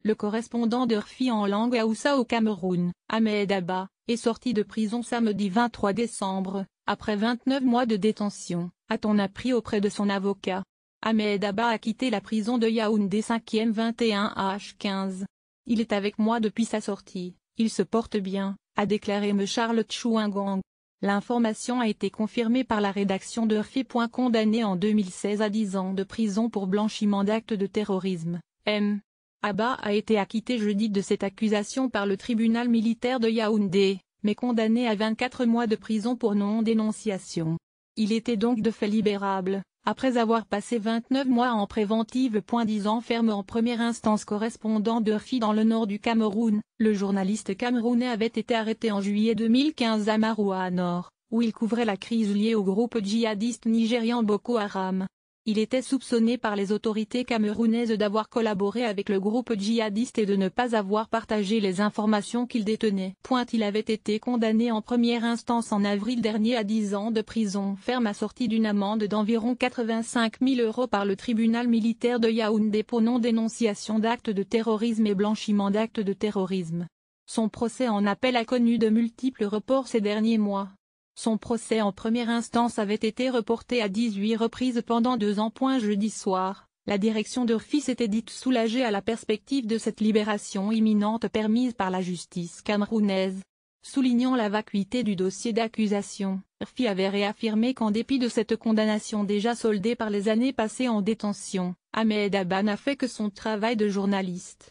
le correspondant de RFI en langue Hausa au Cameroun, Ahmed Abba, est sorti de prison samedi 23 décembre, après 29 mois de détention, a-t-on appris auprès de son avocat. Ahmed Abba a quitté la prison de Yaoundé 5e 21H15. Il est avec moi depuis sa sortie, il se porte bien, a déclaré M. Charles Chouingang. L'information a été confirmée par la rédaction de RFI. Condamné en 2016 à 10 ans de prison pour blanchiment d'actes de terrorisme, M. Abba a été acquitté jeudi de cette accusation par le tribunal militaire de Yaoundé, mais condamné à 24 mois de prison pour non-dénonciation. Il était donc de fait libérable, après avoir passé 29 mois en préventive. 10 ans ferme en première instance. Correspondant de RFI dans le nord du Cameroun, le journaliste camerounais avait été arrêté en juillet 2015 à Maroua Nord, où il couvrait la crise liée au groupe djihadiste nigérian Boko Haram. Il était soupçonné par les autorités camerounaises d'avoir collaboré avec le groupe djihadiste et de ne pas avoir partagé les informations qu'il détenait. Il avait été condamné en première instance en avril dernier à 10 ans de prison ferme assortie d'une amende d'environ 85 000 € par le tribunal militaire de Yaoundé pour non-dénonciation d'actes de terrorisme et blanchiment d'actes de terrorisme. Son procès en appel a connu de multiples reports ces derniers mois. Son procès en première instance avait été reporté à 18 reprises pendant 2 ans. Jeudi soir, la direction de RFI s'était dite soulagée à la perspective de cette libération imminente permise par la justice camerounaise. Soulignant la vacuité du dossier d'accusation, RFI avait réaffirmé qu'en dépit de cette condamnation déjà soldée par les années passées en détention, Ahmed Abba n'a fait que son travail de journaliste.